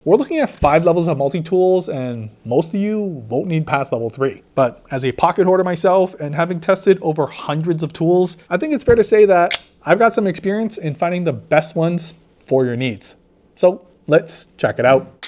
We're looking at 5 levels of multi-tools, and most of you won't need past level 3. But as a pocket hoarder myself and having tested over hundreds of tools, I think it's fair to say that I've got some experience in finding the best ones for your needs. So let's check it out.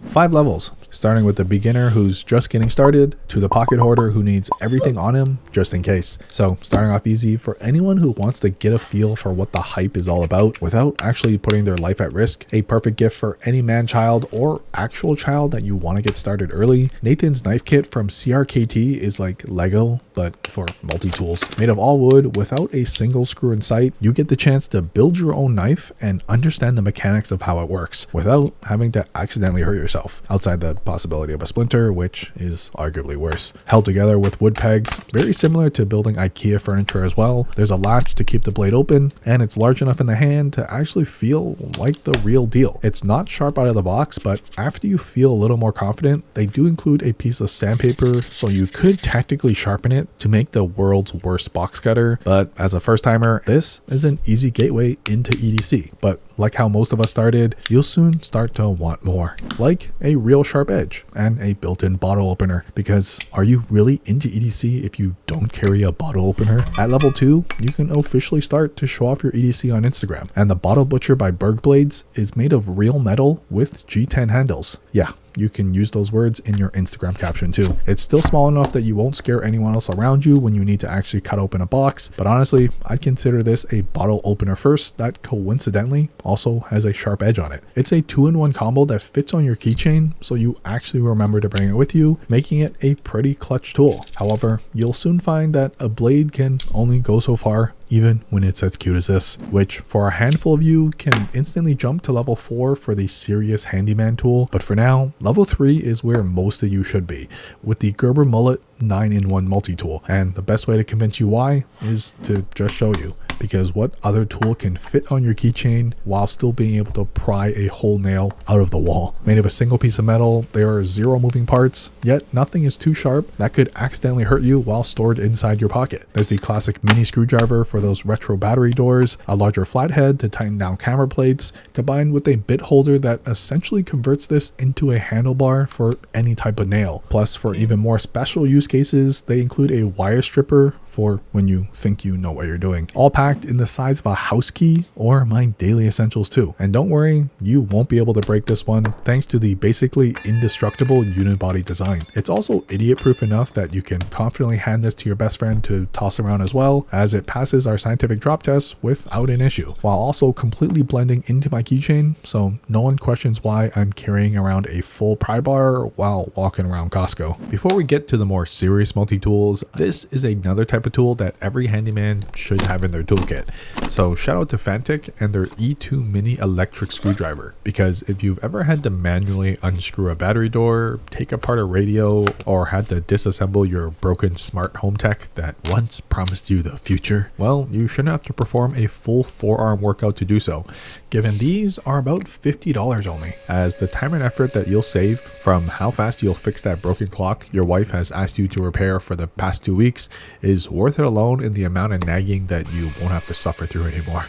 5 levels, starting with the beginner who's just getting started to the pocket hoarder who needs everything on him just in case. So starting off easy for anyone who wants to get a feel for what the hype is all about without actually putting their life at risk. A perfect gift for any man-child or actual child that you want to get started early. Nathan's knife kit from CRKT is like Lego, but for multi-tools. Made of all wood without a single screw in sight, you get the chance to build your own knife and understand the mechanics of how it works without having to accidentally hurt yourself, outside the possibility of a splinter, which is arguably worse. Held together with wood pegs, very similar to building IKEA furniture as well. There's a latch to keep the blade open, and it's large enough in the hand to actually feel like the real deal. It's not sharp out of the box, but after you feel a little more confident, they do include a piece of sandpaper, so you could tactically sharpen it to make the world's worst box cutter. But as a first timer, this is an easy gateway into EDC. But like how most of us started, you'll soon start to want more, like a real sharp edge and a built-in bottle opener. Because are you really into EDC if you don't carry a bottle opener? At level 2, you can officially start to show off your EDC on Instagram. And the Bottle Butcher by BergBlades is made of real metal with G10 handles. Yeah, you can use those words in your Instagram caption too. It's still small enough that you won't scare anyone else around you when you need to actually cut open a box, but honestly, I'd consider this a bottle opener first that coincidentally also has a sharp edge on it. It's a 2-in-1 combo that fits on your keychain, so you actually remember to bring it with you, making it a pretty clutch tool. However, you'll soon find that a blade can only go so far, even when it's as cute as this, which for a handful of you can instantly jump to level 4 for the serious handyman tool. But for now, level 3 is where most of you should be, with the Gerber Mullet 9-in-1 multi-tool. And the best way to convince you why is to just show you. Because what other tool can fit on your keychain while still being able to pry a whole nail out of the wall? Made of a single piece of metal, there are 0 moving parts, yet nothing is too sharp that could accidentally hurt you while stored inside your pocket. There's the classic mini screwdriver for those retro battery doors, a larger flathead to tighten down camera plates, combined with a bit holder that essentially converts this into a handlebar for any type of nail. Plus, for even more special use cases, they include a wire stripper for when you think you know what you're doing. All packed in the size of a house key or my daily essentials too. And don't worry, you won't be able to break this one thanks to the basically indestructible unibody design. It's also idiot proof enough that you can confidently hand this to your best friend to toss around as well, as it passes our scientific drop test without an issue, while also completely blending into my keychain, so no one questions why I'm carrying around a full pry bar while walking around Costco. Before we get to the more serious multi-tools, this is another type of tool that every handyman should have in their toolkit. So shout out to Fanttik and their E2 mini electric screwdriver, because if you've ever had to manually unscrew a battery door, take apart a radio, or had to disassemble your broken smart home tech that once promised you the future, well, you shouldn't have to perform a full forearm workout to do so, given these are about $50 only, as the time and effort that you'll save from how fast you'll fix that broken clock your wife has asked you to repair for the past 2 weeks is worth it alone in the amount of nagging that you won't have to suffer through anymore.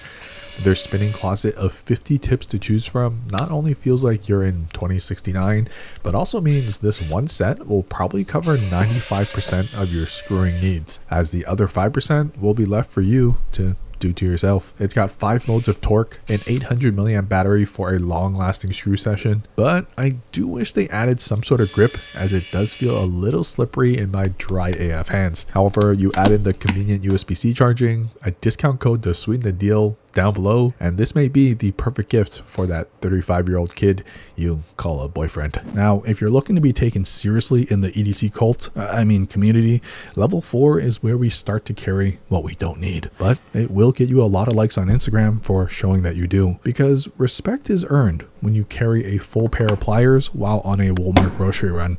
Their spinning closet of 50 tips to choose from not only feels like you're in 2069, but also means this one set will probably cover 95% of your screwing needs, as the other 5% will be left for you to do to yourself. It's got 5 modes of torque, an 800 milliamp battery for a long-lasting screw session, but I do wish they added some sort of grip, as it does feel a little slippery in my dry AF hands. However, you add in the convenient USB-C charging, a discount code to sweeten the deal down below, and this may be the perfect gift for that 35-year-old kid you call a boyfriend. Now, if you're looking to be taken seriously in the EDC community, level 4 is where we start to carry what we don't need, but it will get you a lot of likes on Instagram for showing that you do, because respect is earned when you carry a full pair of pliers while on a Walmart grocery run.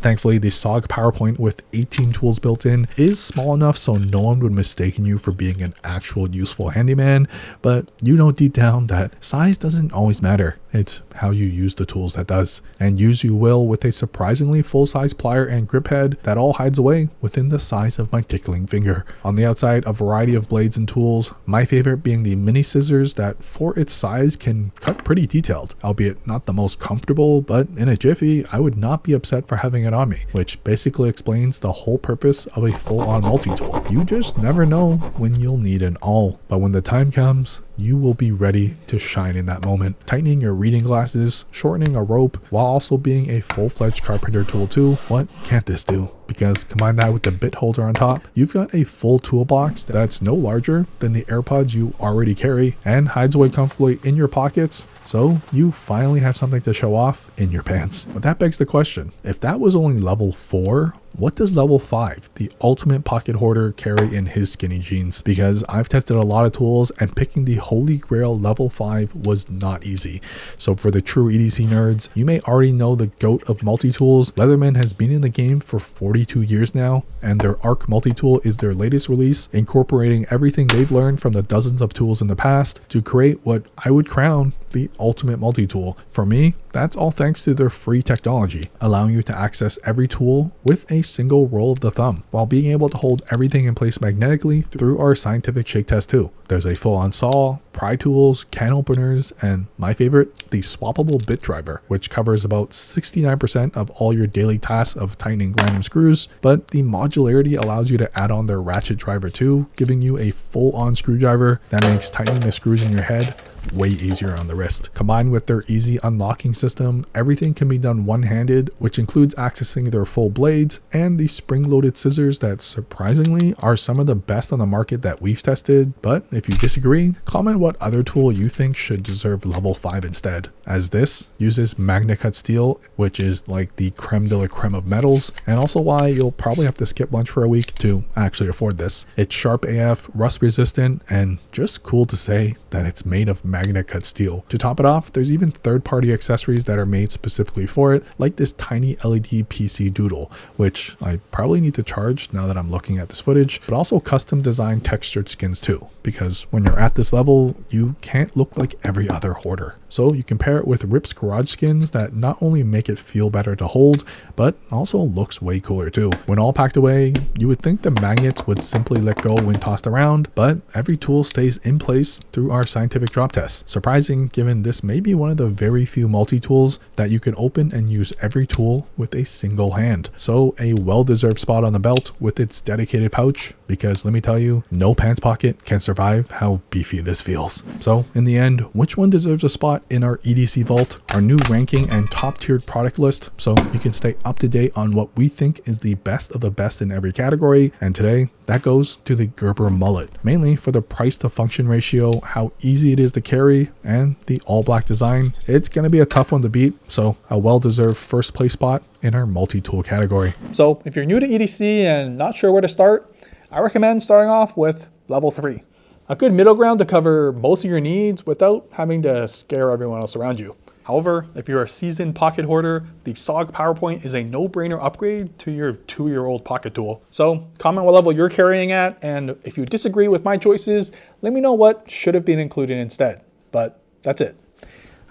Thankfully, the SOG PowerPint with 18 tools built in is small enough so no one would mistake you for being an actual useful handyman, but you know deep down that size doesn't always matter. It's how you use the tools that does, and use you will with a surprisingly full-size plier and grip head that all hides away within the size of my tickling finger. On the outside, a variety of blades and tools, my favorite being the mini scissors that for its size can cut pretty detailed, albeit not the most comfortable, but in a jiffy, I would not be upset for having it on me, which basically explains the whole purpose of a full-on multi-tool. You just never know when you'll need an awl, but when the time comes, you will be ready to shine in that moment, tightening your reading glasses, shortening a rope, while also being a full-fledged carpenter tool too. What can't this do? Because combine that with the bit holder on top, you've got a full toolbox that's no larger than the AirPods you already carry and hides away comfortably in your pockets, so you finally have something to show off in your pants. But that begs the question, if that was only level 4, what does level 5, the ultimate pocket hoarder, carry in his skinny jeans? Because I've tested a lot of tools and picking the holy grail level 5 was not easy. So for the true EDC nerds, you may already know the GOAT of multi-tools. Leatherman has been in the game for 42 years now, and their Arc multi-tool is their latest release, incorporating everything they've learned from the dozens of tools in the past to create what I would crown the ultimate multi-tool. For me, that's all thanks to their free technology, allowing you to access every tool with a single roll of the thumb, while being able to hold everything in place magnetically through our scientific shake test too. There's a full-on saw, pry tools, can openers, and my favorite, the swappable bit driver, which covers about 69% of all your daily tasks of tightening random screws, but the modularity allows you to add on their ratchet driver too, giving you a full-on screwdriver that makes tightening the screws in your head way easier on the wrist. Combined with their easy unlocking system, everything can be done one-handed, which includes accessing their full blades and the spring-loaded scissors that surprisingly are some of the best on the market that we've tested. But if you disagree, comment what other tool you think should deserve level 5 instead, as this uses MagnaCut steel, which is like the creme de la creme of metals, and also why you'll probably have to skip lunch for a week to actually afford this. It's sharp AF, rust resistant, and just cool to say that it's made of MagnaCut steel. To top it off, there's even third-party accessories that are made specifically for it, like this tiny LED PC doodle, which I probably need to charge now that I'm looking at this footage, but also custom designed textured skins too, because when you're at this level, you can't look like every other hoarder. So you can pair it with Rip's garage skins that not only make it feel better to hold, but also looks way cooler too. When all packed away, you would think the magnets would simply let go when tossed around, but every tool stays in place through our scientific drop test. Surprising, given this may be one of the very few multi-tools that you can open and use every tool with a single hand. So a well-deserved spot on the belt with its dedicated pouch, because let me tell you, no pants pocket can survive how beefy this feels. So in the end, which one deserves a spot in our EDC vault, our new ranking and top-tiered product list, so you can stay up to date on what we think is the best of the best in every category? And today, that goes to the Gerber Mullet, mainly for the price to function ratio, how easy it is to carry, and the all black design. It's going to be a tough one to beat, so a well-deserved first place spot in our multi-tool category. So if you're new to EDC and not sure where to start, I recommend starting off with level 3. A good middle ground to cover most of your needs without having to scare everyone else around you. However, if you're a seasoned pocket hoarder, the SOG PowerPint is a no-brainer upgrade to your 2-year-old pocket tool. So comment what level you're carrying at, and if you disagree with my choices, let me know what should have been included instead. But that's it.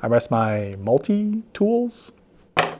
I rest my multi-tools